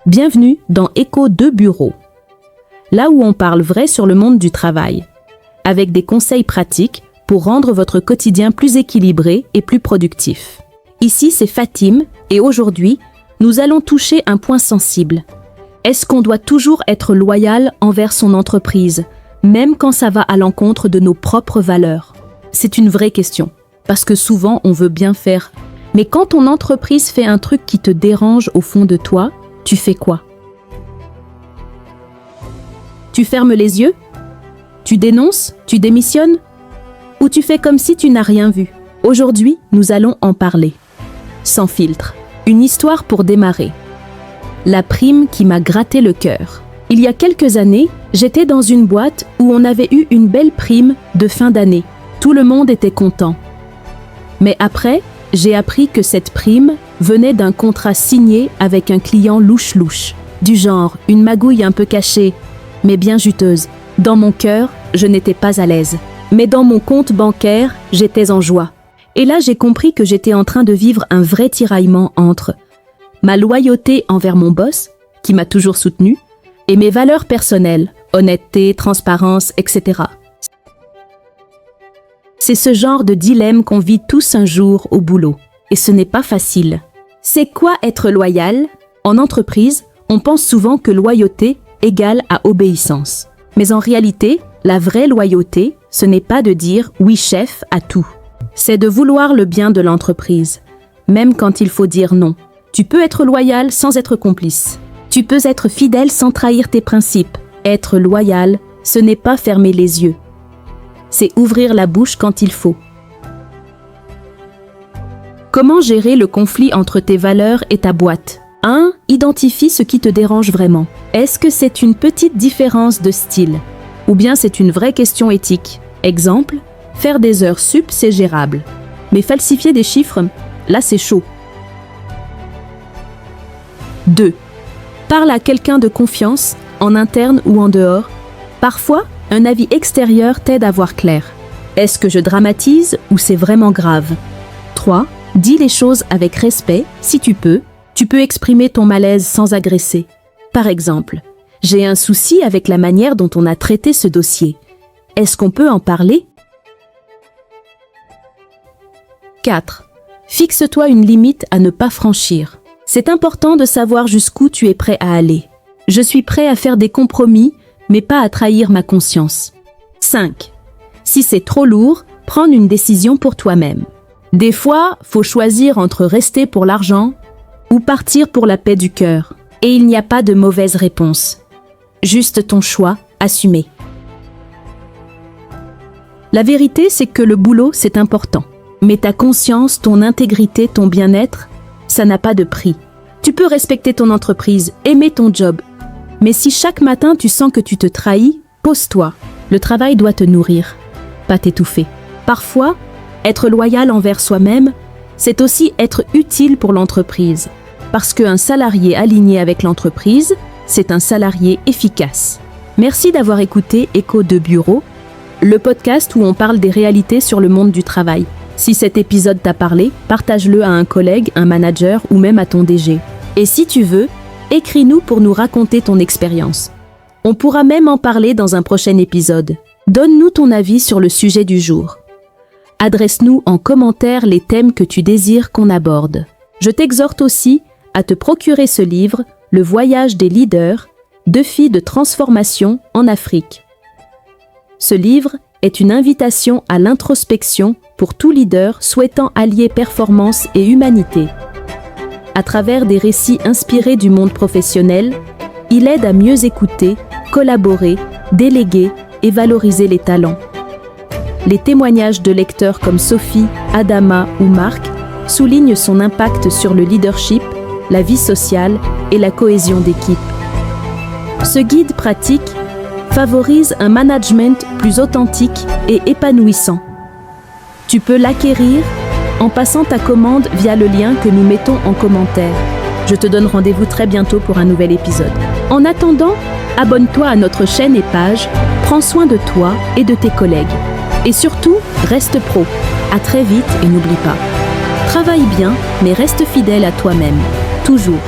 Bienvenue dans Écho de bureau, là où on parle vrai sur le monde du travail, avec des conseils pratiques pour rendre votre quotidien plus équilibré et plus productif. Ici, c'est Fatim et aujourd'hui, nous allons toucher un point sensible. Est-ce qu'on doit toujours être loyal envers son entreprise, même quand ça va à l'encontre de nos propres valeurs? C'est une vraie question, parce que souvent on veut bien faire. Mais quand ton entreprise fait un truc qui te dérange au fond de toi, tu fais quoi? Tu fermes les yeux? Tu dénonces? Tu démissionnes? Ou tu fais comme si tu n'as rien vu? Aujourd'hui, nous allons en parler. Sans filtre. Une histoire pour démarrer. La prime qui m'a gratté le cœur. Il y a quelques années, j'étais dans une boîte où on avait eu une belle prime de fin d'année. Tout le monde était content. Mais après, j'ai appris que cette prime venait d'un contrat signé avec un client louche-louche. Du genre, une magouille un peu cachée, mais bien juteuse. Dans mon cœur, je n'étais pas à l'aise. Mais dans mon compte bancaire, j'étais en joie. Et là, j'ai compris que j'étais en train de vivre un vrai tiraillement entre ma loyauté envers mon boss, qui m'a toujours soutenu, et mes valeurs personnelles, honnêteté, transparence, etc. C'est ce genre de dilemme qu'on vit tous un jour au boulot. Et ce n'est pas facile. C'est quoi être loyal? En entreprise, on pense souvent que loyauté égale à obéissance. Mais en réalité, la vraie loyauté, ce n'est pas de dire « oui chef » à tout. C'est de vouloir le bien de l'entreprise, même quand il faut dire non. Tu peux être loyal sans être complice. Tu peux être fidèle sans trahir tes principes. Être loyal, ce n'est pas fermer les yeux. C'est ouvrir la bouche quand il faut. Comment gérer le conflit entre tes valeurs et ta boîte? 1. Identifie ce qui te dérange vraiment. Est-ce que c'est une petite différence de style? Ou bien c'est une vraie question éthique? Exemple, faire des heures sup, c'est gérable. Mais falsifier des chiffres, là c'est chaud. 2. Parle à quelqu'un de confiance, en interne ou en dehors. Parfois, un avis extérieur t'aide à voir clair. Est-ce que je dramatise ou c'est vraiment grave? 3. Dis les choses avec respect, si tu peux exprimer ton malaise sans agresser. Par exemple, j'ai un souci avec la manière dont on a traité ce dossier. Est-ce qu'on peut en parler? 4. Fixe-toi une limite à ne pas franchir. C'est important de savoir jusqu'où tu es prêt à aller. Je suis prêt à faire des compromis, mais pas à trahir ma conscience. 5. Si c'est trop lourd, prends une décision pour toi-même. Des fois, faut choisir entre rester pour l'argent ou partir pour la paix du cœur. Et il n'y a pas de mauvaise réponse. Juste ton choix, assumé. La vérité, c'est que le boulot, c'est important. Mais ta conscience, ton intégrité, ton bien-être, ça n'a pas de prix. Tu peux respecter ton entreprise, aimer ton job. Mais si chaque matin tu sens que tu te trahis, pose-toi. Le travail doit te nourrir, pas t'étouffer. Parfois, être loyal envers soi-même, c'est aussi être utile pour l'entreprise. Parce qu'un salarié aligné avec l'entreprise, c'est un salarié efficace. Merci d'avoir écouté Écho de bureau, le podcast où on parle des réalités sur le monde du travail. Si cet épisode t'a parlé, partage-le à un collègue, un manager ou même à ton DG. Et si tu veux, écris-nous pour nous raconter ton expérience. On pourra même en parler dans un prochain épisode. Donne-nous ton avis sur le sujet du jour. Adresse-nous en commentaire les thèmes que tu désires qu'on aborde. Je t'exhorte aussi à te procurer ce livre, Le voyage des leaders, défis de transformation en Afrique. Ce livre est une invitation à l'introspection pour tout leader souhaitant allier performance et humanité. À travers des récits inspirés du monde professionnel, il aide à mieux écouter, collaborer, déléguer et valoriser les talents. Les témoignages de lecteurs comme Sophie, Adama ou Marc soulignent son impact sur le leadership, la vie sociale et la cohésion d'équipe. Ce guide pratique favorise un management plus authentique et épanouissant. Tu peux l'acquérir en passant ta commande via le lien que nous mettons en commentaire. Je te donne rendez-vous très bientôt pour un nouvel épisode. En attendant, abonne-toi à notre chaîne et page, prends soin de toi et de tes collègues. Et surtout, reste pro. À très vite et n'oublie pas. Travaille bien, mais reste fidèle à toi-même. Toujours.